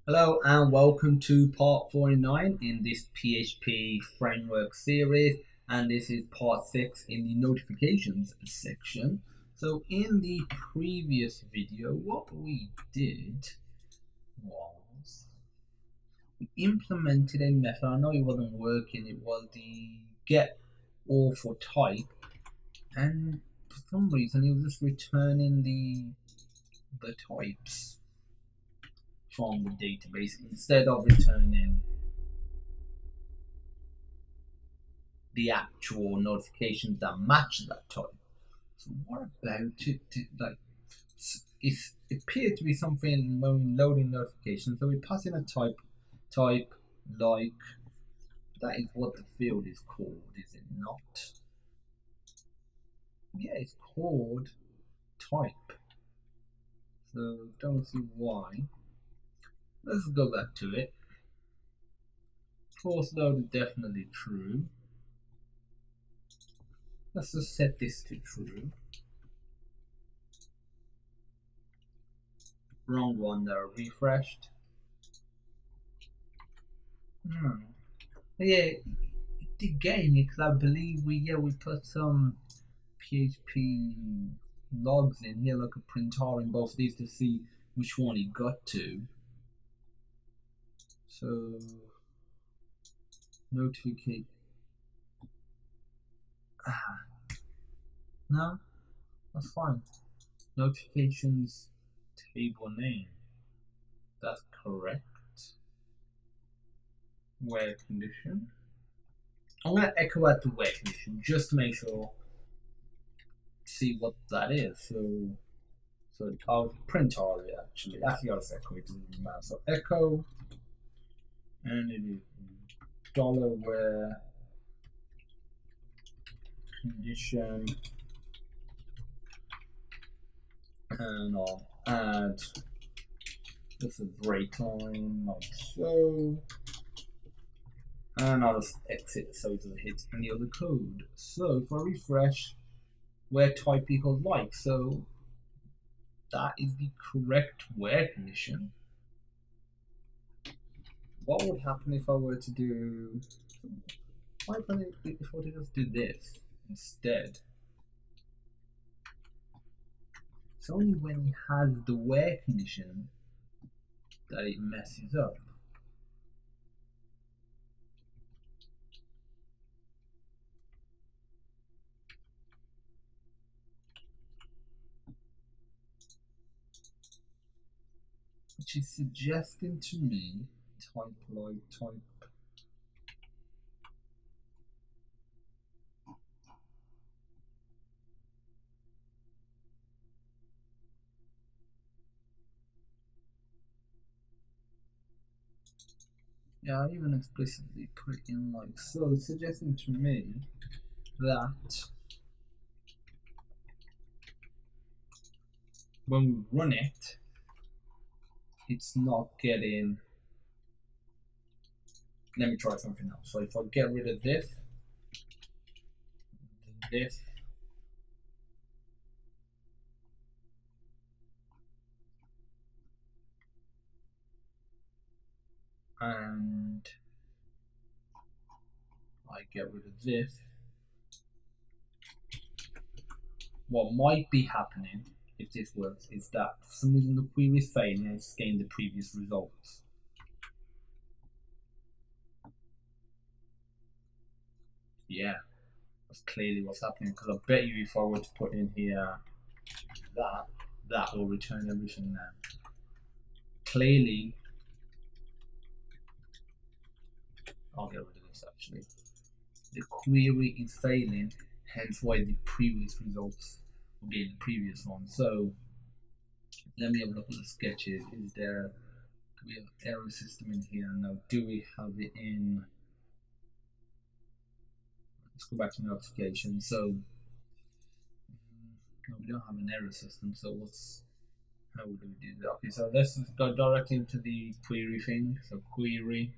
Hello and welcome to part 49 in this PHP framework series, and this is part 6 in the notifications section. So in the previous video what we did was we implemented a method. I know it wasn't working, it was the get all for type, and for some reason it was just returning the types from the database instead of returning the actual notifications that match that type. So what about it? It appeared to be something when loading notifications. So we pass in a type like. That is what the field is called, is it not? Yeah, it's called type. So don't see why. Let's go back to it. Force load is definitely true. Let's just set this to true. Wrong one there, refreshed. Yeah, it did get me because I believe we put some PHP logs in here, like a printer in both these to see which one it got to. So notificate. No, that's fine. Notifications table name. That's correct. Where condition. I'm gonna echo out the where condition just to make sure. See what that is. So I'll print aria actually. Actually, I'll echo it doesn't even matter. So echo, and it is $where condition, and I'll add just a break line like so, and I'll just exit so it doesn't hit any other code. So if I refresh, where type equals like, so that is the correct where condition. What would happen if I were to do? Why can't it, if I were to just do this instead? It's only when it has the where condition that it messes up. Which is suggesting to me type like type. Yeah, I even explicitly put it in like so. It's suggesting to me that when we run it, it's not getting. Let me try something else. So if I get rid of this, and I get rid of this, what might be happening if this works is that for some reason the query is failing and it's getting the previous results. Yeah, that's clearly what's happening, because I bet you if I were to put in here that will return everything now. Clearly, I'll get rid of this actually. The query is failing, hence why the previous results will be in the previous one. So let me have a look at the sketches. Is there, do we have error system in here? No. Do we have it in? Let's go back to notifications. So no, we don't have an error system. So how do we do that? Okay, so let's go directly into the query thing. So query.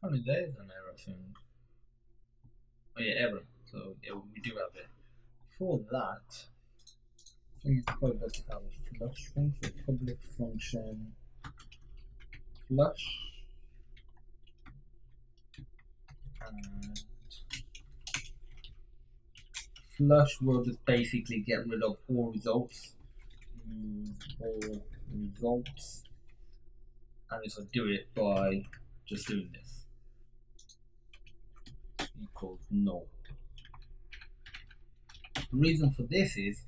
Apparently there is an error thing. Oh yeah, error. So yeah, we do have it. For that, I think it's probably best to have a flush thing. So public function flush, and flush will just basically get rid of all results. All results, and this will do it by just doing this equals null. The reason for this is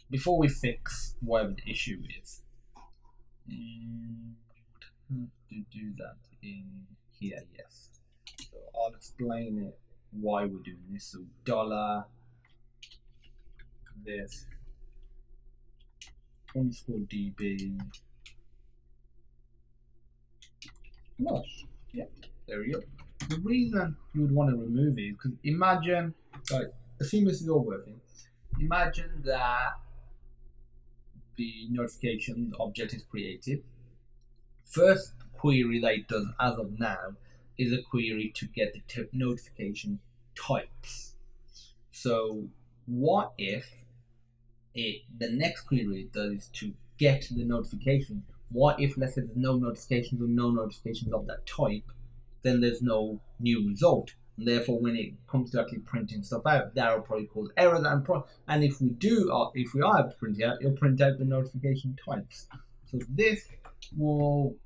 before we fix whatever the issue is, have to do that in here, yes. So I'll explain it why we're doing this. So dollar this underscore db flush. Yeah, there we go. The reason you would want to remove it is because imagine, like, assume this is all working. Imagine that the notification object is created. First query that it does as of now is a query to get the notification types. So what if the next query it does is to get the notification? What if, let's say, there's no notifications or no notifications of that type, then there's no new result. And therefore, when it comes to actually printing stuff out, that will probably cause errors. And if we are able to print it out, it'll print out the notification types. So this will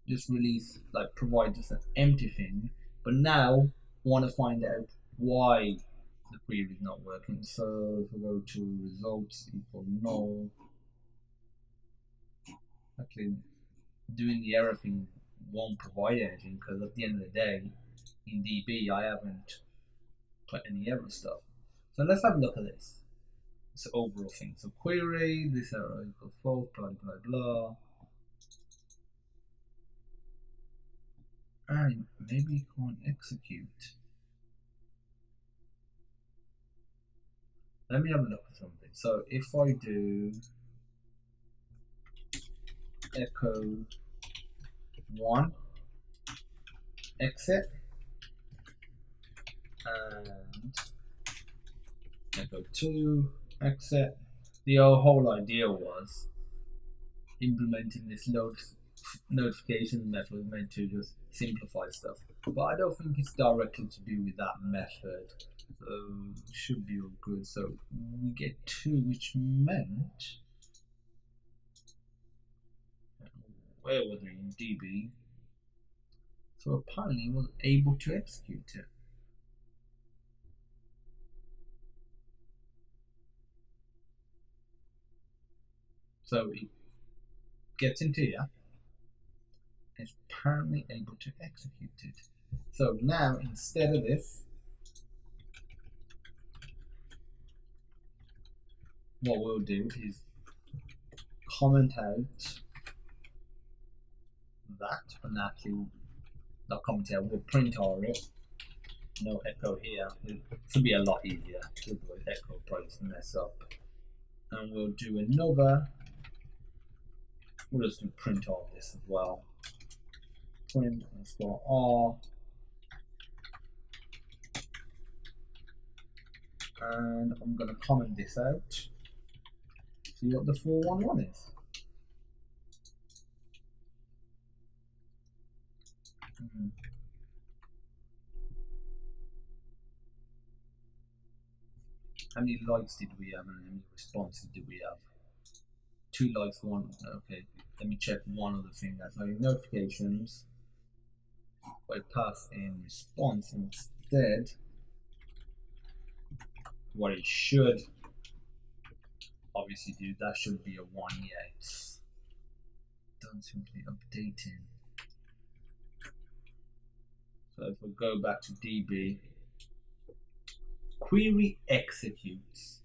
just release, like, provide just an empty thing. But now, want to find out why the query is not working. So if we go to results equal null, actually doing the error thing won't provide anything because at the end of the day, in DB I haven't put any error stuff. So let's have a look at this. It's the overall thing. So query this error equals false, blah blah blah. And maybe you can't execute. Let me have a look at something. So if I do echo 1 exit and echo 2 exit, the whole idea was implementing this notification method meant to just simplify stuff, but I don't think it's directly to do with that method, so it should be all good. So we get 2, which meant, where was it, in DB? So apparently it was able to execute it. So it gets into here, it's apparently able to execute it. So now instead of this, what we'll do is comment out that, and actually not comment out, we'll print our it. No echo here. It should be a lot easier. Otherwise echo will probably just mess up. And we'll do another. We'll just do print all this as well. Print underscore R. And I'm going to comment this out. See what the 411 is. How many likes did we have and how many responses did we have? 2 likes, 1. Okay, let me check one other thing. That's like notifications. If I pass in response instead, what it should obviously do, that should be a 1. Yeah, it's done simply updating. So if we go back to DB, query executes.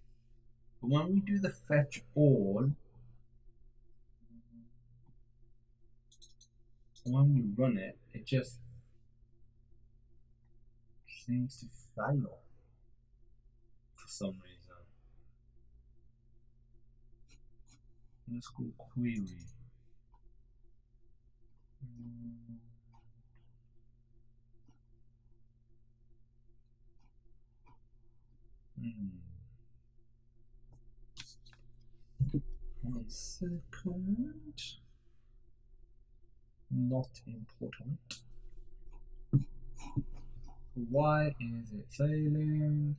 But when we do the fetch all, when we run it, it just seems to fail for some reason. Let's go query. 1 second. Not important. Why is it failing?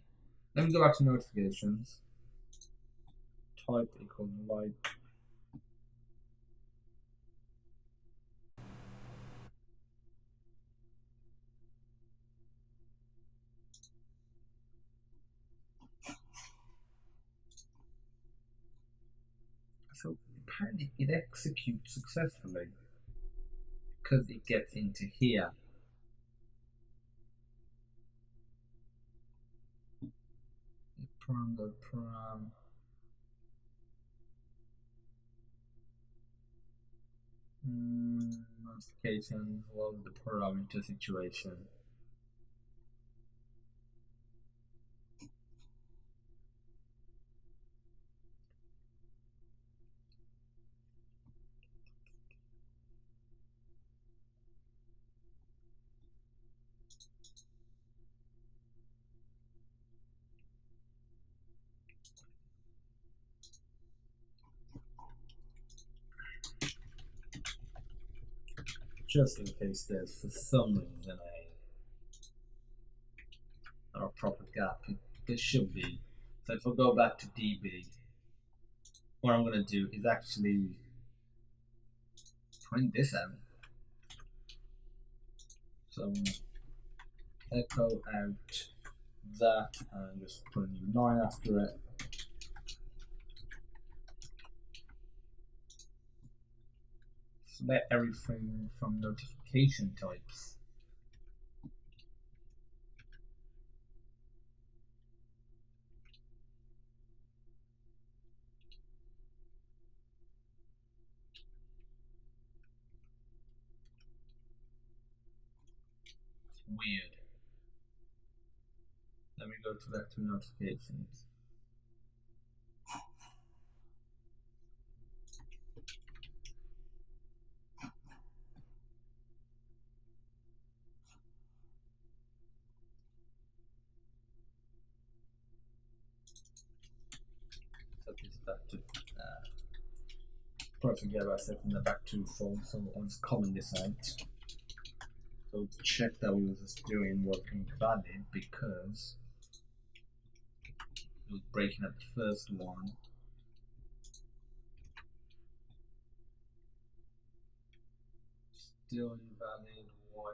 Let me go back to notifications. Type equals like. So apparently it executes successfully because it gets into here. From the param notifications was the parameter situation. Just in case there's for some reason a proper gap, there should be. So if I go back to DB, what I'm going to do is actually print this out. So I'm going to echo out that and just put a new line after it. Select everything from notification types. It's weird. Let me go back to notifications. Set this back to probably forget about setting that back to false, so I'll just comment this out. So to check that we were just doing was invalid because it was breaking up the first one. Still invalid. Why?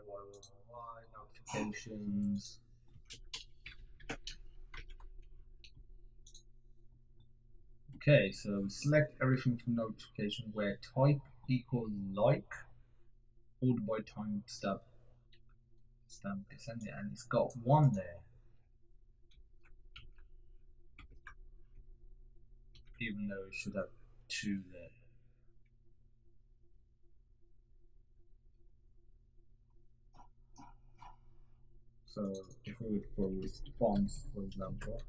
Notifications. Okay, so select everything from notification where type equals like, ordered by time stamp descending, and it's got 1 there. Even though it should have 2 there. So if we would go response, for example,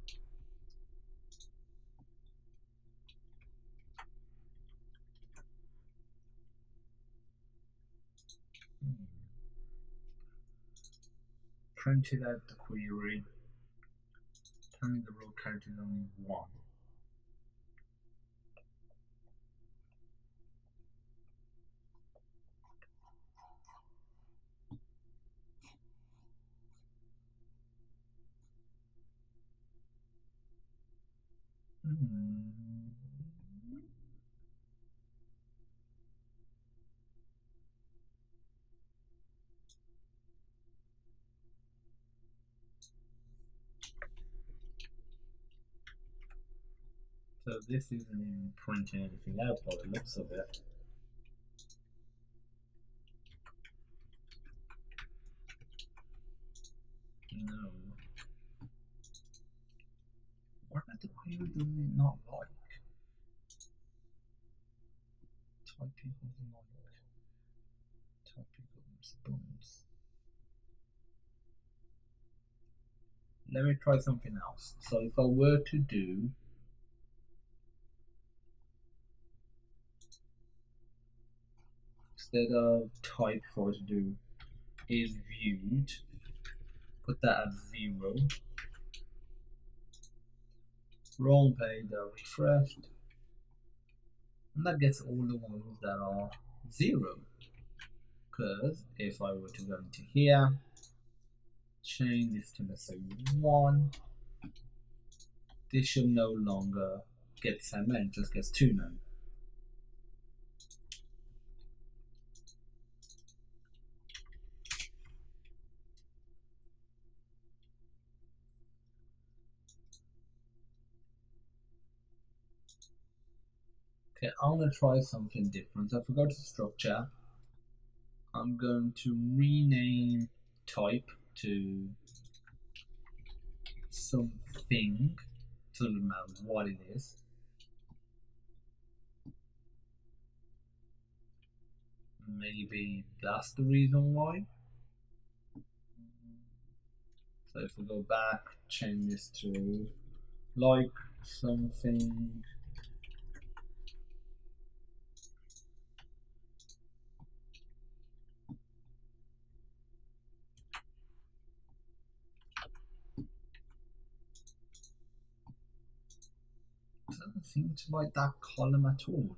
printed out the query, telling the row count is only 1. So this isn't even printing anything out by the looks of it. No. What about the query does it not like? Type equals like. Type equals response. Let me try something else. So if I were to do instead of type, if I were to do is viewed, put that as 0. Wrong page, refreshed. And that gets all the ones that are 0. Because if I were to go into here, change this to let's say 1, this should no longer get 7, it just gets 2 now. Okay, I'm going to try something different. So if I go to structure, I'm going to rename type to something, doesn't matter what it is. Maybe that's the reason why. So if we go back, change this to like something. Doesn't seem to like that column at all.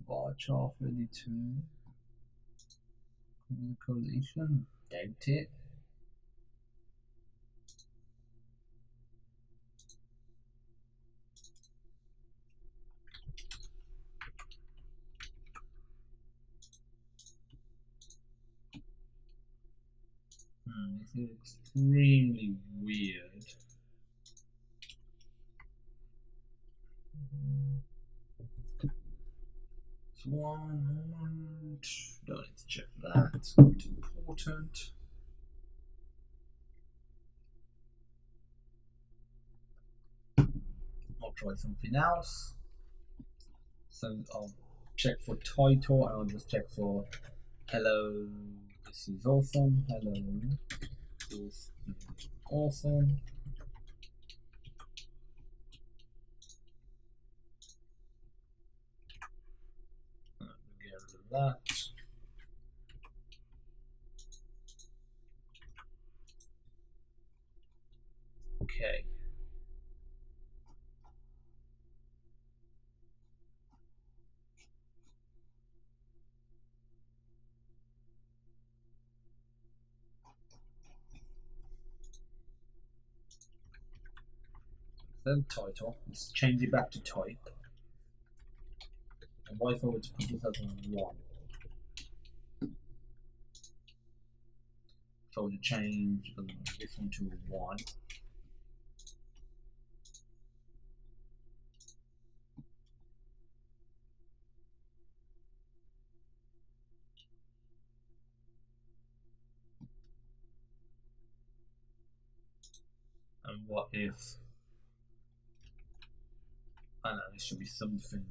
Bar chart 32. Collation, doubt it. This is extremely weird. So one, don't need to check that, it's not important. I'll try something else. So I'll check for title and I'll just check for hello, this is awesome, hello, this is awesome. Get rid of that. Okay. Then title, let's change it back to type. And what if I were to put this as a 1? If I were to change this one to a 1. And what if, I don't know, this should be something.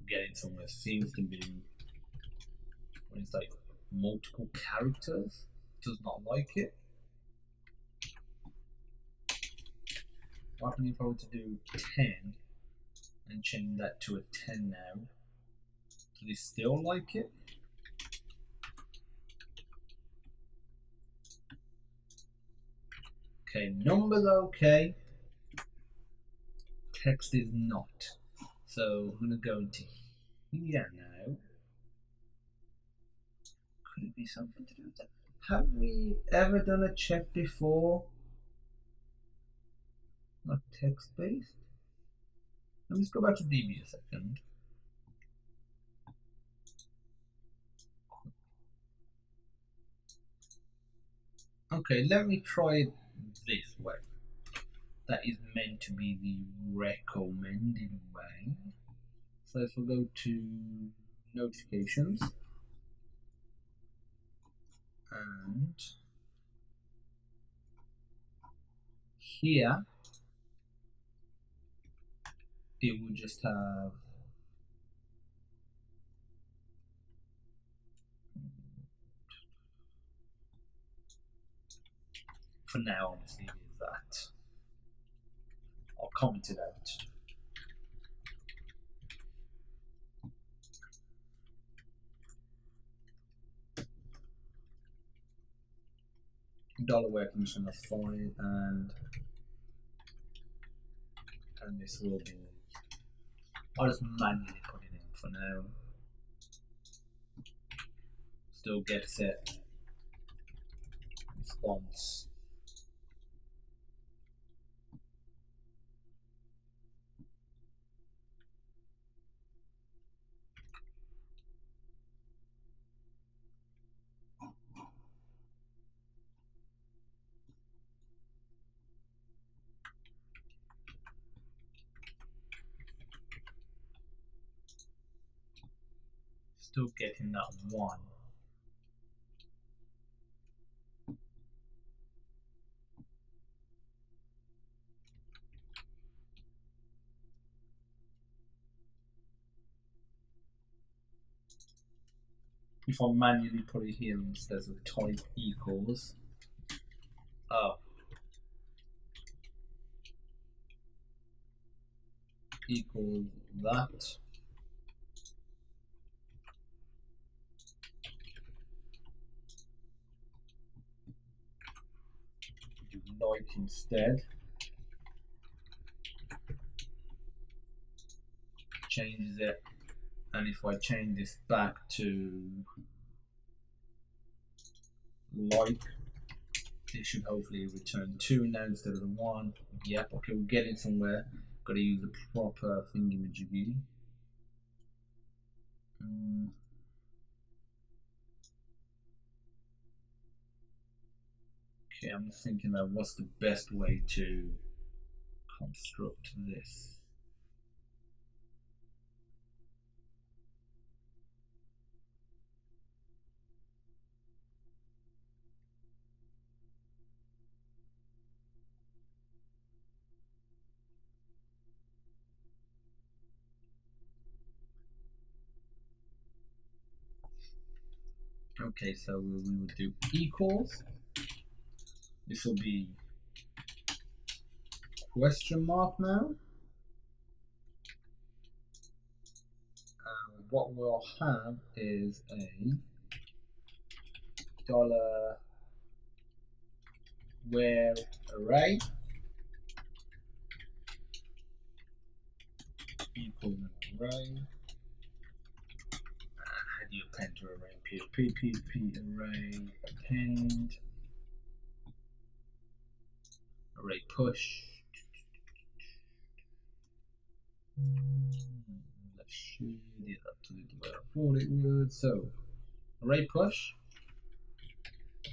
Getting somewhere seems to be when it's like multiple characters, does not like it. What happens if I were to do 10 and change that to a 10 now? Do they still like it? Okay, numbers are okay. Text is not. So I'm going to go into here now. Could it be something to do with that? Have we ever done a check before? Not text based? Let me just go back to DB a second. Okay, let me try it this way. That is meant to be the recommended way. So if we go to notifications and here it will just have for now obviously it is that. I'll comment it out. $WebMission, that's fine, and this will be, I'll just manually put it in for now. Still gets it. Response. Still getting that one. If I manually put it here instead of type equals, equals that. Do like instead. Changes it, and if I change this back to like, it should hopefully return 2 now instead of the 1. Yep, okay, we're getting somewhere. Got to use the proper thingamajiggy. Okay, I'm just thinking about what's the best way to construct this. Okay, so we will do equals. This will be question mark now. What we'll have is a $where array equals an array. How do you append to array? PHP array append array push. Let's shade it up to the way I thought it would. So array push,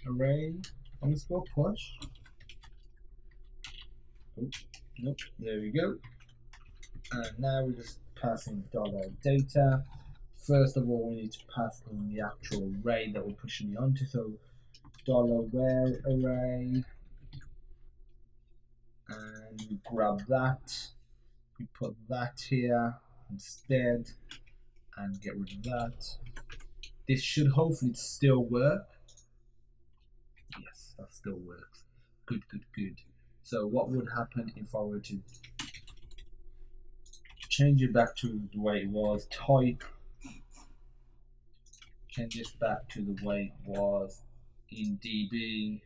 array underscore push. Oh, nope, there we go. And now we're just passing $data. First of all, we need to pass in the actual array that we're pushing it onto. So $where array, and we grab that. We put that here instead and get rid of that. This should hopefully still work. Yes, that still works. Good, good, good. So what would happen if I were to change it back to the way it was? Type, change this back to the way it was in DB.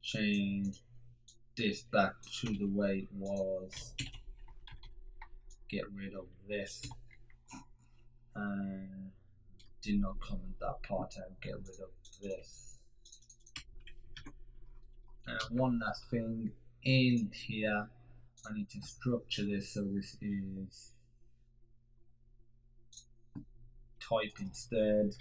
Change this back to the way it was. Get rid of this. And did not comment that part out. Get rid of this. And one last thing in here, I need to structure this so this is type instead.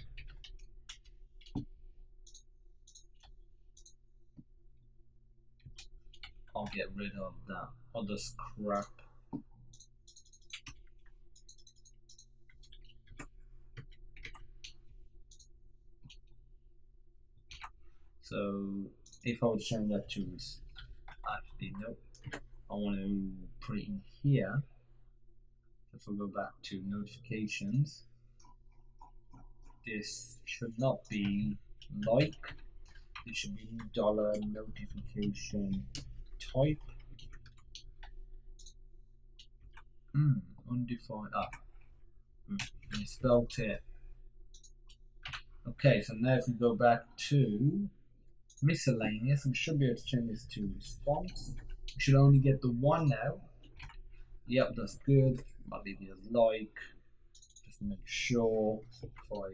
I'll get rid of that other crap. So if I would change that to actually no, I want to put it in here. If I go back to notifications, this should not be like, it should be $notification type. Undefined. I spelled it. Okay, so now if we go back to miscellaneous, we should be able to change this to response. We should only get the one now. Yep, that's good. I'll leave it as like, just to make sure. If I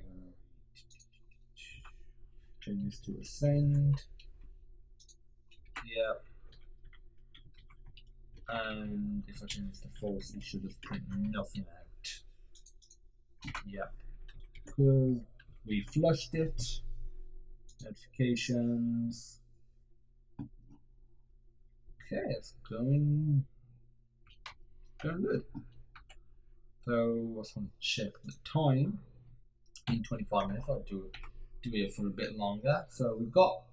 change this to a send. Yep. And if I change this to false, it should just print nothing out. Yep. Cool. We flushed it. Notifications. Okay, it's going good. So I just want to check the time. In 25 minutes, I'll do it for a bit longer. So we've got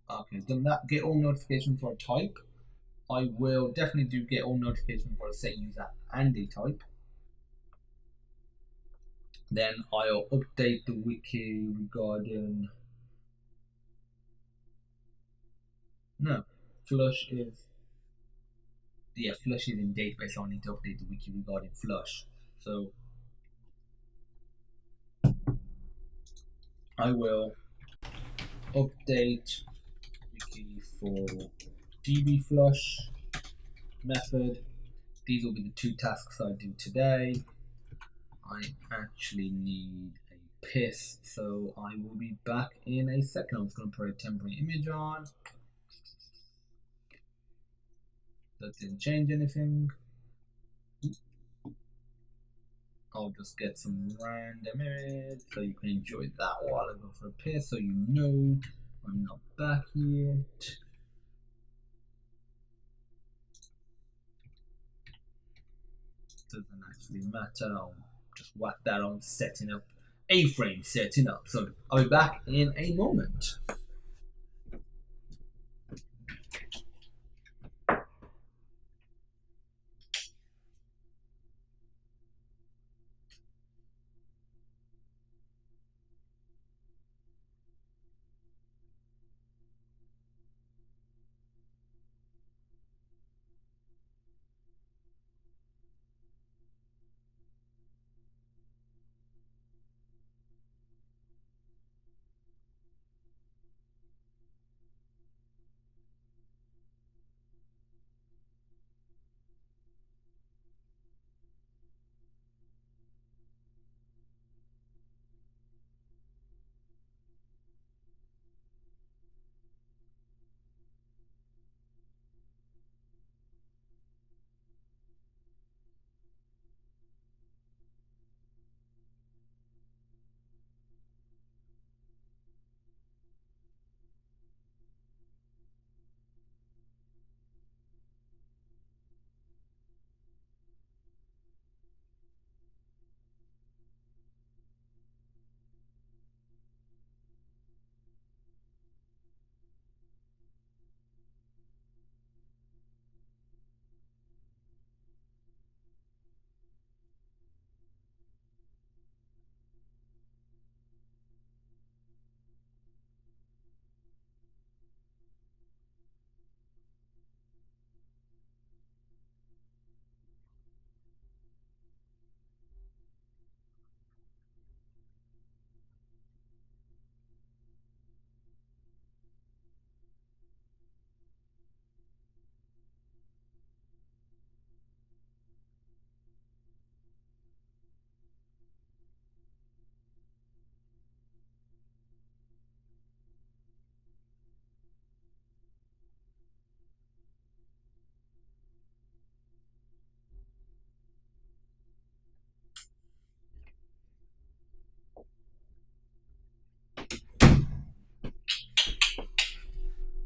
done that. Get all notifications for a type. I will definitely do get all notifications for a set user and a type. Then I'll update the wiki regarding flush is flush is in database, so I need to update the wiki regarding flush. So I will update wiki for db flush method. These will be the two tasks I do today. I actually need a piss, so I will be back in a second. I'm just going to put a temporary image on. That didn't change anything. I'll just get some random image so you can enjoy that while I go for a piss, so you know I'm not back yet. Doesn't actually matter. I'll just whack that on setting up, A-frame setting up. So I'll be back in a moment.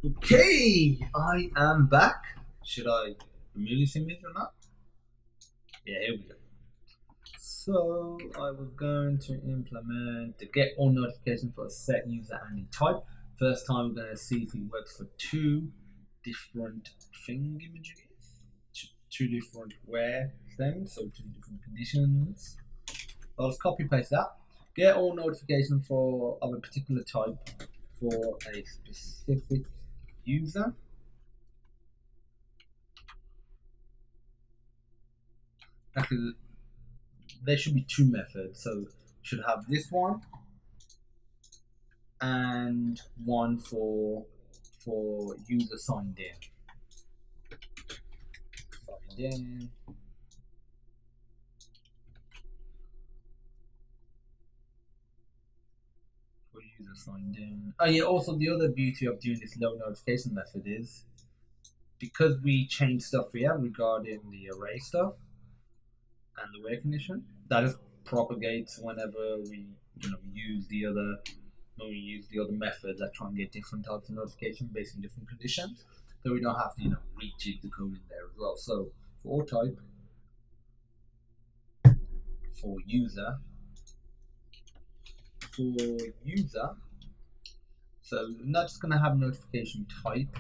Okay, I am back. Should I remove this image or not? Yeah, here we go. So I was going to implement the get all notifications for a set user and a type. First time we're going to see if it works for two different thing images, two different where things, so two different conditions. I'll just copy paste that. Get all notifications for of a particular type for a specific user. Actually, there should be two methods. So we should have this one and one for user signed in. Signed in. For user signed in. Oh yeah, also the other beauty of doing this load notification method is because we change stuff here regarding the array stuff and the where condition, that just propagates whenever we use the other methods that try and get different types of notification based on different conditions. So we don't have to rejig the code in there as well. So for type for user so I'm not just gonna have notification type.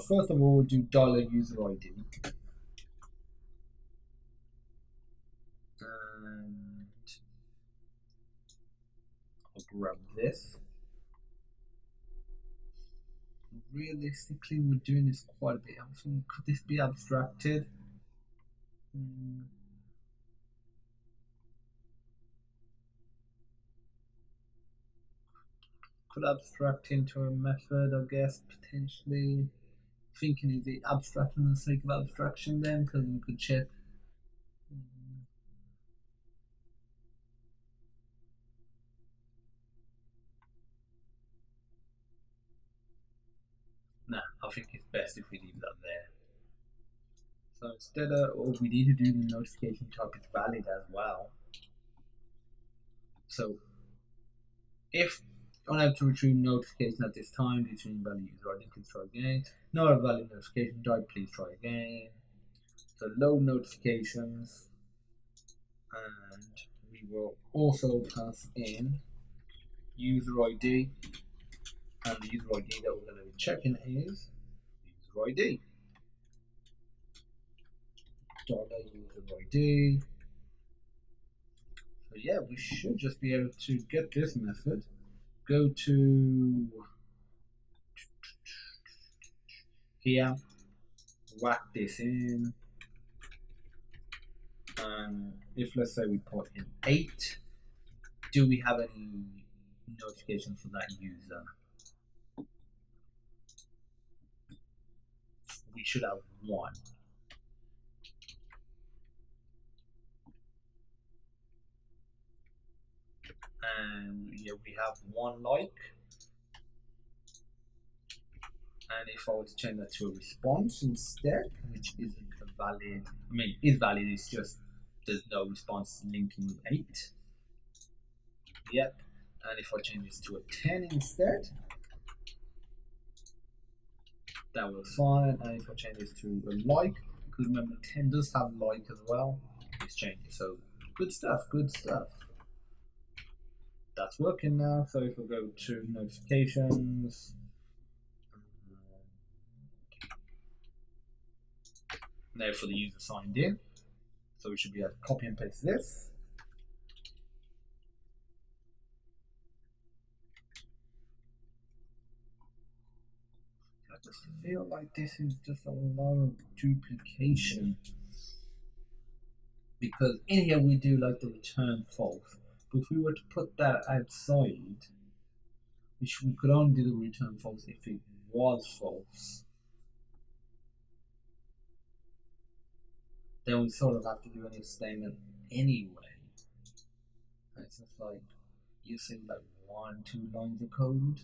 First of all, we'll do $user ID. And I'll grab this. Realistically, we're doing this quite a bit. I'm thinking, could this be abstracted? Could abstract into a method, I guess, potentially. Thinking, is it abstraction for the sake of abstraction then? Because we could check. Nah, I think it's best if we leave that there. So instead of, we need to do the notification type is valid as well. So if unable to retrieve notification at this time due to invalid user ID, please try again. Not a valid notification type, please try again. So load notifications, and we will also pass in user ID, and the user ID that we're going to be checking is user ID. User ID. So yeah, we should just be able to get this method. Go to here, whack this in, and if let's say we put in 8, do we have any notification for that user? We should have 1. And yeah, we have 1 like. And if I was to change that to a response instead, which isn't a valid, I mean, is valid, it's just there's no response linking with 8. Yep. And if I change this to a 10 instead, that was fine. And if I change this to a like, because remember 10 does have like as well, it's changing. So good stuff, good stuff. That's working now. So if we go to notifications, now for the user signed in, so we should be able to copy and paste this. I just feel like this is just a lot of duplication, because in here we do like the return false, but if we were to put that outside, we could only do the return false if it was false. Then we sort of have to do an if statement anyway. And it's just like using like 1-2 lines of code,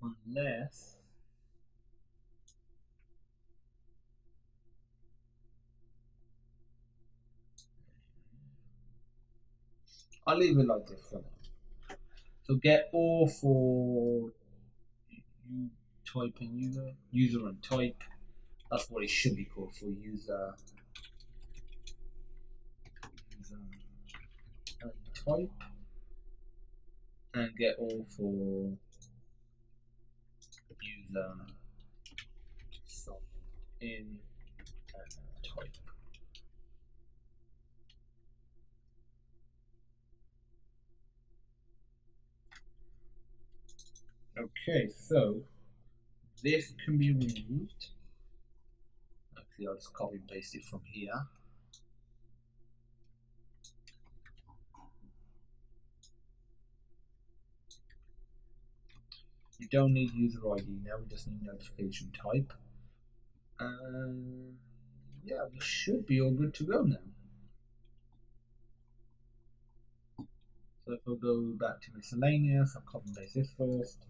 unless I'll leave it like this for now. So get all for you typing user and type. That's what it should be called, for user and type, and get all for user sign in and type. Okay, so this can be removed. Actually, I'll just copy and paste it from here. We don't need user ID now, we just need notification type. And yeah, we should be all good to go now. So if I go back to miscellaneous, I'll copy and paste this first.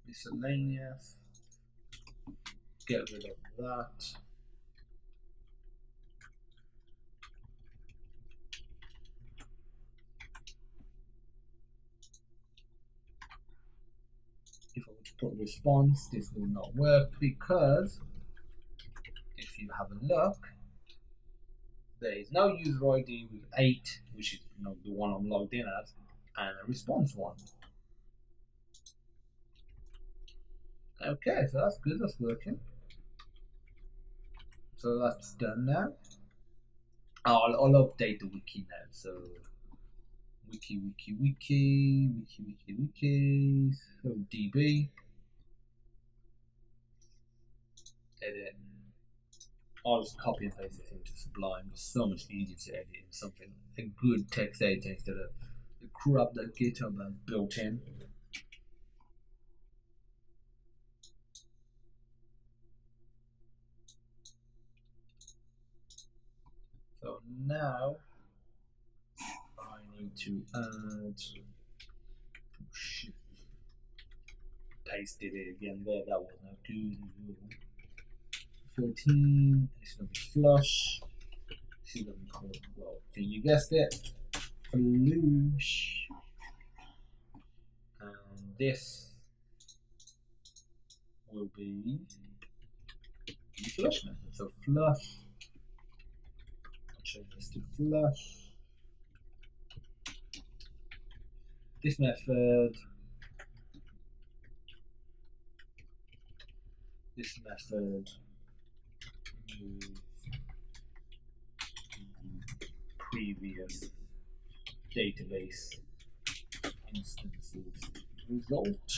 Miscellaneous. Get rid of that. If I were to put response, this will not work because if you have a look, there is no user ID with 8, which is the one I'm logged in as, and a response one. Okay, so that's good, that's working. So that's done now. I'll update the wiki now. So wiki. So DB. Edit. I'll just copy and paste this into Sublime. It's so much easier to edit in something, a good text editor instead of the crap that GitHub has built in. So now I need to add, pasted it again there, that was no good. 14, it's going to be flush. This is going to be called, well, you guessed it, flush. And this will be the flush method. So flush, I'll change this to flush. This method, previous database instances result.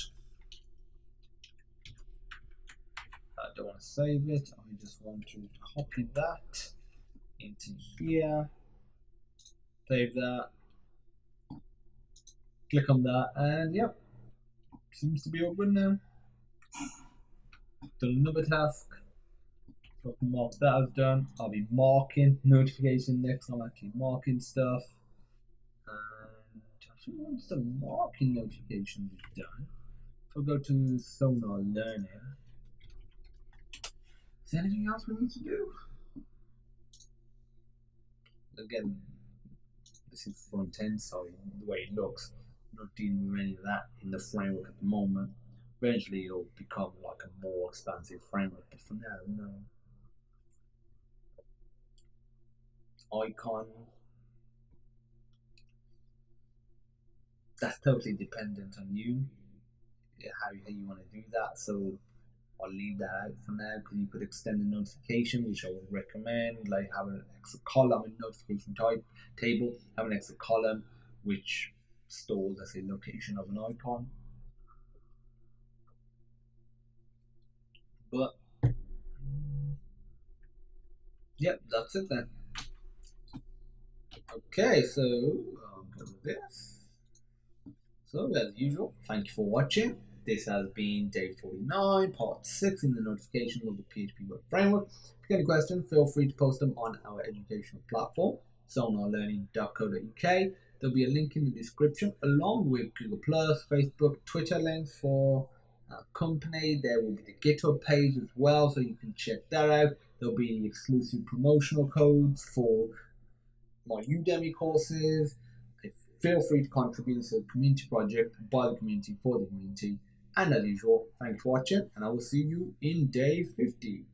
I don't want to save it, I just want to copy that into here, save that, click on that, and yep, seems to be all good now. Done another task. So I can mark that as done. I'll be marking notification next time, actually marking stuff. And I think once the marking notification is done, so I'll go to Sonar Learning. Is there anything else we need to do? Again, this is front end, so the way it looks, I'm not dealing with any of that in the framework at the moment. Eventually, it'll become like a more expansive framework, but for now, no. Icon, that's totally dependent on you, how you want to do that. So I'll leave that out for now because you could extend the notification, which I would recommend, like have an extra column in notification type table, have an extra column which stores, let's say, location of an icon. But yep, that's it then. Okay, so I'll go with this. So as usual, thank you for watching. This has been day 49, part 6 in the notification of the PHP web framework. If you have any questions, feel free to post them on our educational platform, sonarlearning.co.uk. There'll be a link in the description along with Google+, Facebook, Twitter links for our company. There will be the GitHub page as well, so you can check that out. There'll be exclusive promotional codes for my Udemy courses. Feel free to contribute to the community project by the community for the community. And as usual, thanks for watching, and I will see you in day 50.